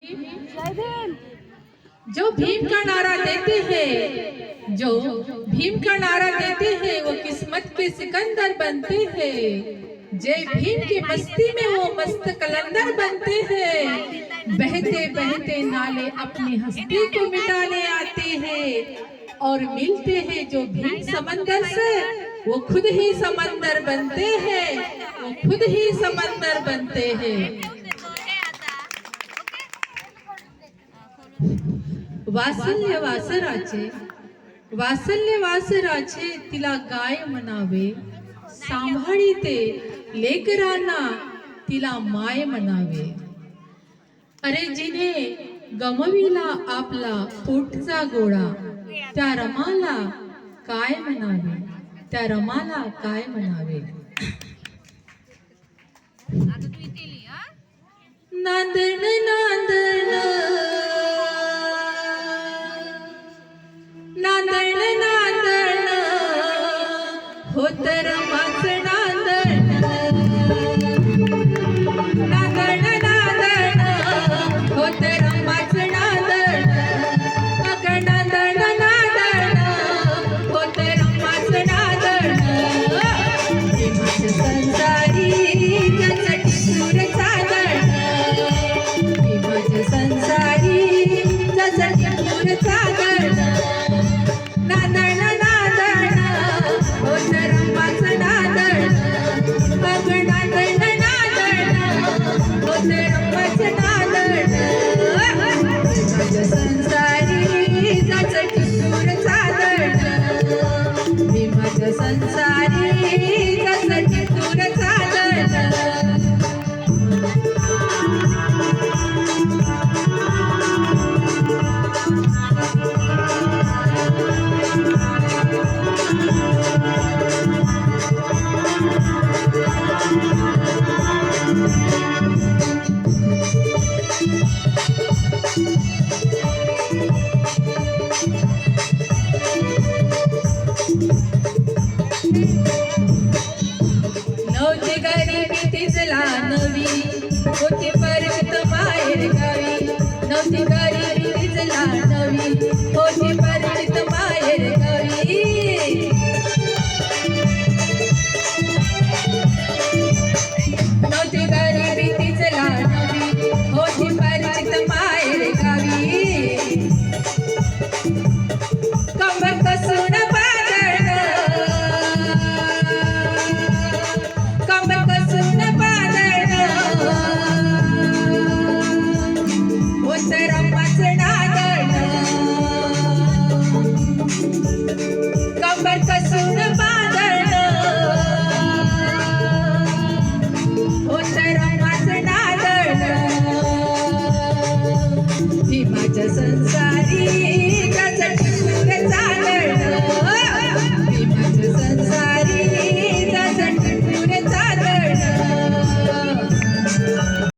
जय भीम। जो भीम का नारा देते हैं, जो भीम का नारा देते हैं, वो किस्मत के सिकंदर बनते हैं। जय भीम की मस्ती में वो मस्त कलंदर बनते हैं। बहते बहते नाले अपनी हस्ती को मिटाने आते हैं और मिलते हैं जो भीम समंदर से, वो खुद ही समंदर बनते हैं, वो खुद ही समंदर बनते हैं। वात्सल्य वासराचे तिला गाय म्हणावे, सांभाळी ते लेकरांना तिला माय म्हणावे। अरे जिने गमविला आपला पोटचा गोळा, त्या रमाला काय म्हणावे, त्या रमाला काय म्हणावे। नांदण नांदण नांदण नांदण होत रमाच नांदण, नांदण नांदण होत रमाच नांदण, अग नांदण नांदण होत रमाच नांदण। भीमाच संसारी त्यासाठी सूर चादण, भीमाच संसारी त्यासाठी सूर चादण। नांदण नांदण होत रमाच नांदण, अग नांदण नांदण होत रमाच नांदण। भीमाच संसारी त्यासाठी सूर चादण, भीमाच संसारी त्यासाठी सूर चादण। नव्हती गरिबी तिजला नवी, होती परिचित माहेर गावी। नव्हती गरिबी तिजला नवी, होती परिचित माहेर गावी। नव्हती गरिबी तिजला नवी, होती परिचित माहेर गावी। कंबर कसून रमाच नांदण, कंबर कसून